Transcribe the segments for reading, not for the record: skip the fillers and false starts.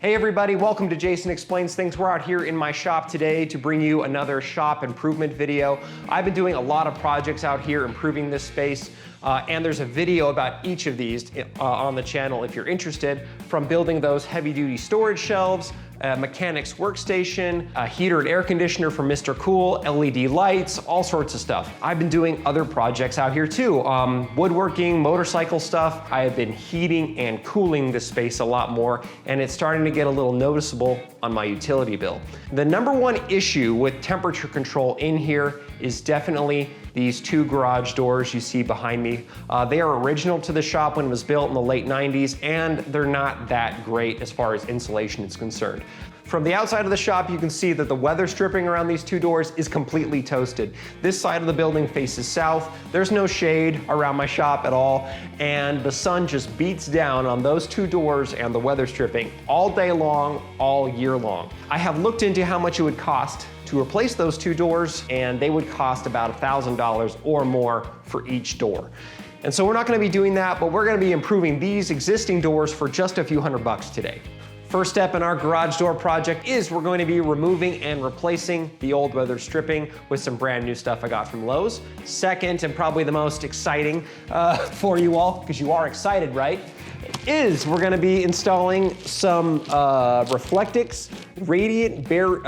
Hey everybody, welcome to Jason Explains Things. We're out here in my shop today to bring you another shop improvement video. I've been doing a lot of projects out here improving this space, and there's a video about each of these on the channel if you're interested, from building those heavy-duty storage shelves, a mechanic's workstation, a heater and air conditioner for Mr. Cool, LED lights, all sorts of stuff. I've been doing other projects out here too, woodworking, motorcycle stuff. I have been heating and cooling this space a lot more, and it's starting to get a little noticeable on my utility bill. The number one issue with temperature control in here is definitely these two garage doors you see behind me. They are original to the shop when it was built in the late 90s, and they're not that great as far as insulation is concerned. From the outside of the shop, you can see that the weather stripping around these two doors is completely toasted. This side of the building faces south. There's no shade around my shop at all, and the sun just beats down on those two doors and the weather stripping all day long, all year long. I have looked into how much it would cost to replace those two doors, and they would cost about $1,000 or more for each door. And so we're not gonna be doing that, but we're gonna be improving these existing doors for just a few $100 today. First step in our garage door project is we're going to be removing and replacing the old weather stripping with some brand new stuff I got from Lowe's. Second, and probably the most exciting for you all, because you are excited, right? Is we're gonna be installing some Reflectix radiant barrier,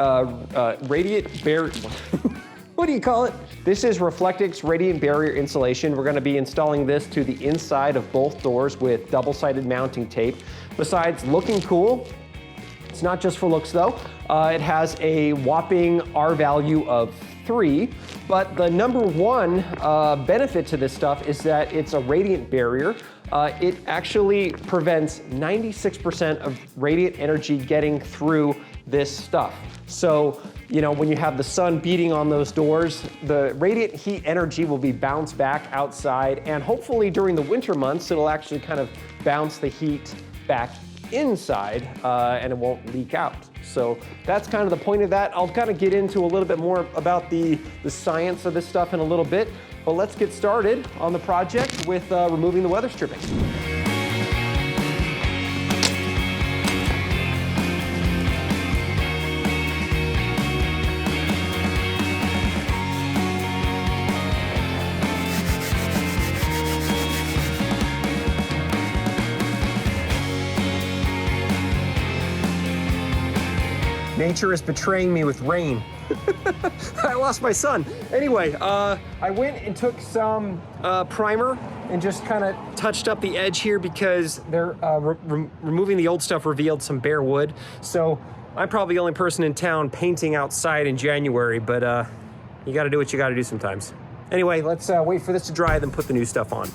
what do you call it? This is Reflectix radiant barrier insulation. We're gonna be installing this to the inside of both doors with double-sided mounting tape. Besides looking cool, it's not just for looks though. It has a whopping R value of 3, but the number one benefit to this stuff is that it's a radiant barrier. It actually prevents 96% of radiant energy getting through this stuff. So, you know, when you have the sun beating on those doors, the radiant heat energy will be bounced back outside, and hopefully during the winter months, it'll actually kind of bounce the heat back inside, and it won't leak out. So that's kind of the point of that. I'll kind of get into a little bit more about the science of this stuff in a little bit, but let's get started on the project with removing the weather stripping. Nature is betraying me with rain. I lost my son. Anyway, I went and took some primer and just kind of touched up the edge here because they're removing the old stuff revealed some bare wood. So I'm probably the only person in town painting outside in January, but you gotta do what you gotta do sometimes. Anyway, let's wait for this to dry, then put the new stuff on.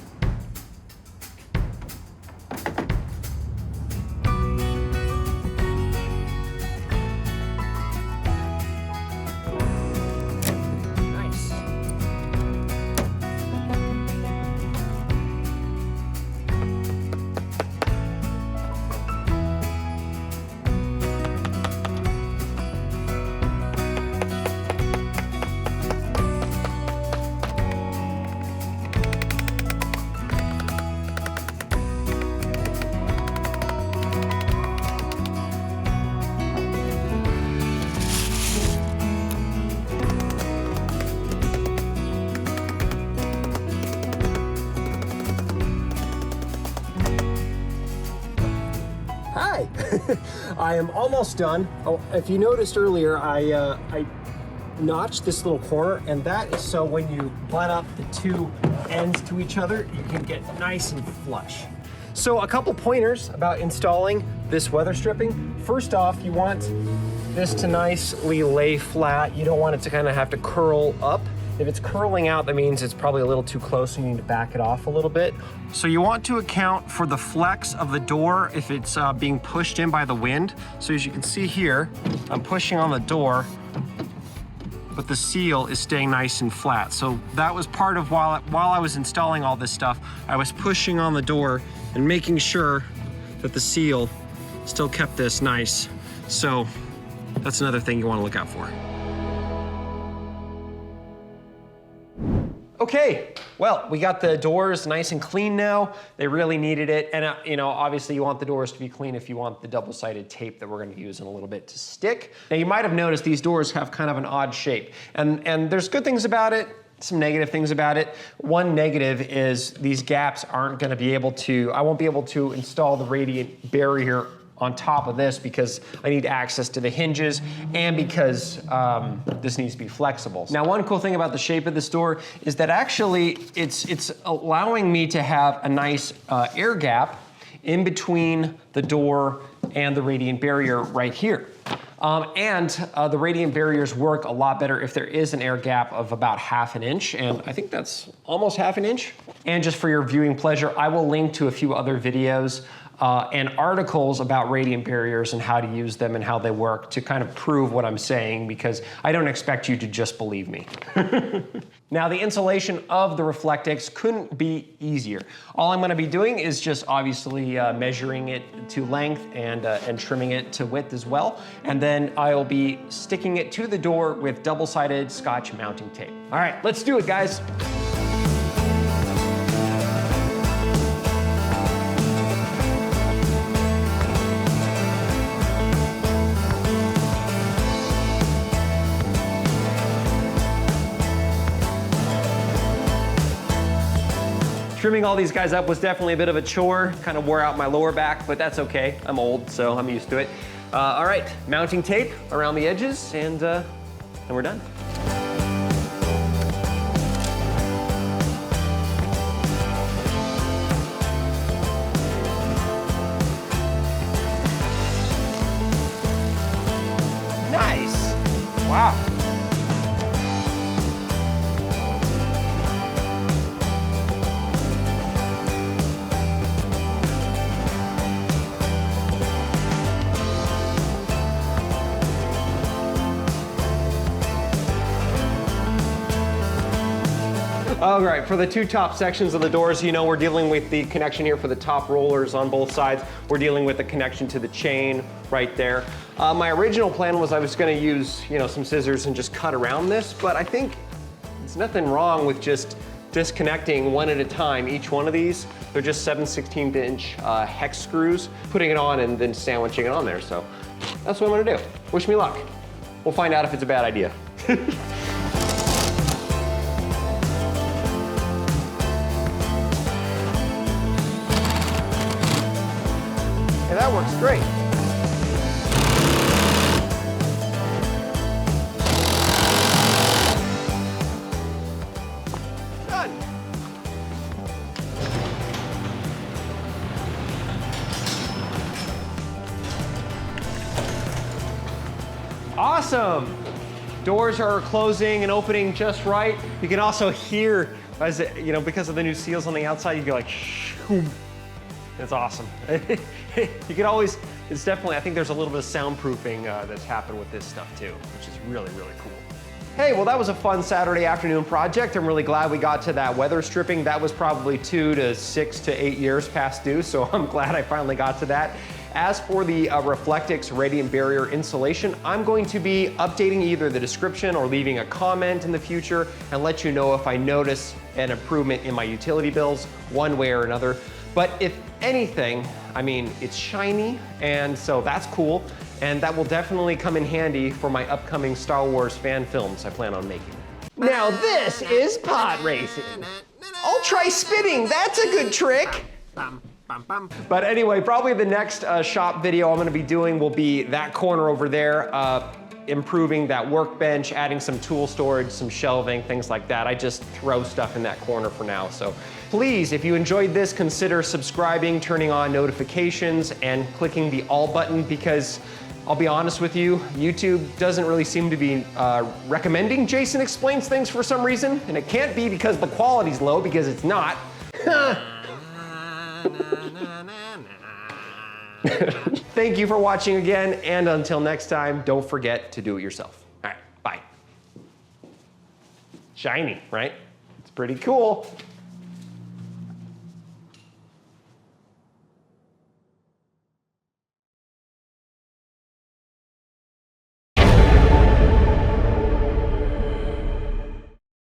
Hi, I am almost done. Oh, if you noticed earlier, I notched this little corner, and that is so when you butt up the two ends to each other, you can get nice and flush. So a couple pointers about installing this weather stripping. First off, you want this to nicely lay flat. You don't want it to kind of have to curl up. If it's curling out, that means it's probably a little too close, so you need to back it off a little bit. So you want to account for the flex of the door if it's being pushed in by the wind. So as you can see here, I'm pushing on the door, but the seal is staying nice and flat. So that was part of while I was installing all this stuff, I was pushing on the door and making sure that the seal still kept this nice. So that's another thing you want to look out for. Okay, well, we got the doors nice and clean now. They really needed it. And you know, obviously you want the doors to be clean if you want the double-sided tape that we're gonna use in a little bit to stick. Now you might have noticed these doors have kind of an odd shape. And there's good things about it, some negative things about it. One negative is these gaps aren't gonna be able to, I won't be able to install the radiant barrier on top of this because I need access to the hinges and because this needs to be flexible. Now, one cool thing about the shape of this door is that actually it's allowing me to have a nice air gap in between the door and the radiant barrier right here. The radiant barriers work a lot better if there is an air gap of about 1/2 inch, and I think that's almost 1/2 inch. And just for your viewing pleasure, I will link to a few other videos and articles about radiant barriers and how to use them and how they work to kind of prove what I'm saying, because I don't expect you to just believe me. Now, the installation of the Reflectix couldn't be easier. All I'm gonna be doing is just obviously measuring it to length and trimming it to width as well. And then I'll be sticking it to the door with double-sided Scotch mounting tape. All right, let's do it, guys. Trimming all these guys up was definitely a bit of a chore, kind of wore out my lower back, but that's okay. I'm old, so I'm used to it. All right, mounting tape around the edges, and we're done. Nice, wow. All right, for the two top sections of the doors, you know, we're dealing with the connection here for the top rollers on both sides. We're dealing with the connection to the chain right there. My original plan was I was gonna use, you know, some scissors and just cut around this, but I think there's nothing wrong with just disconnecting one at a time each one of these. They're just 7/16 inch hex screws, putting it on and then sandwiching it on there. So that's what I'm gonna do. Wish me luck. We'll find out if it's a bad idea. That works great. Done. Awesome. Doors are closing and opening just right. You can also hear, as it, you know, because of the new seals on the outside, you go like, shoom. It's awesome. You can always, it's definitely, I think there's a little bit of soundproofing that's happened with this stuff too, which is really, really cool. Hey, well, that was a fun Saturday afternoon project. I'm really glad we got to that weather stripping. That was probably 2 to 6 to 8 years past due, so I'm glad I finally got to that. As for the Reflectix radiant barrier installation, I'm going to be updating either the description or leaving a comment in the future and let you know if I notice an improvement in my utility bills one way or another. But if anything, I mean, it's shiny, and so that's cool, and that will definitely come in handy for my upcoming Star Wars fan films I plan on making. Now this is pod racing. I'll try spitting, that's a good trick. But anyway, probably the next shop video I'm gonna be doing will be that corner over there, improving that workbench, adding some tool storage, some shelving, things like that. I just throw stuff in that corner for now. So please, if you enjoyed this, consider subscribing, turning on notifications, and clicking the all button, because I'll be honest with you, YouTube doesn't really seem to be recommending Jason Explains Things for some reason, and it can't be because the quality's low, because it's not. Thank you for watching again, and until next time, don't forget to do it yourself. All right, bye. Shiny, right? It's pretty cool.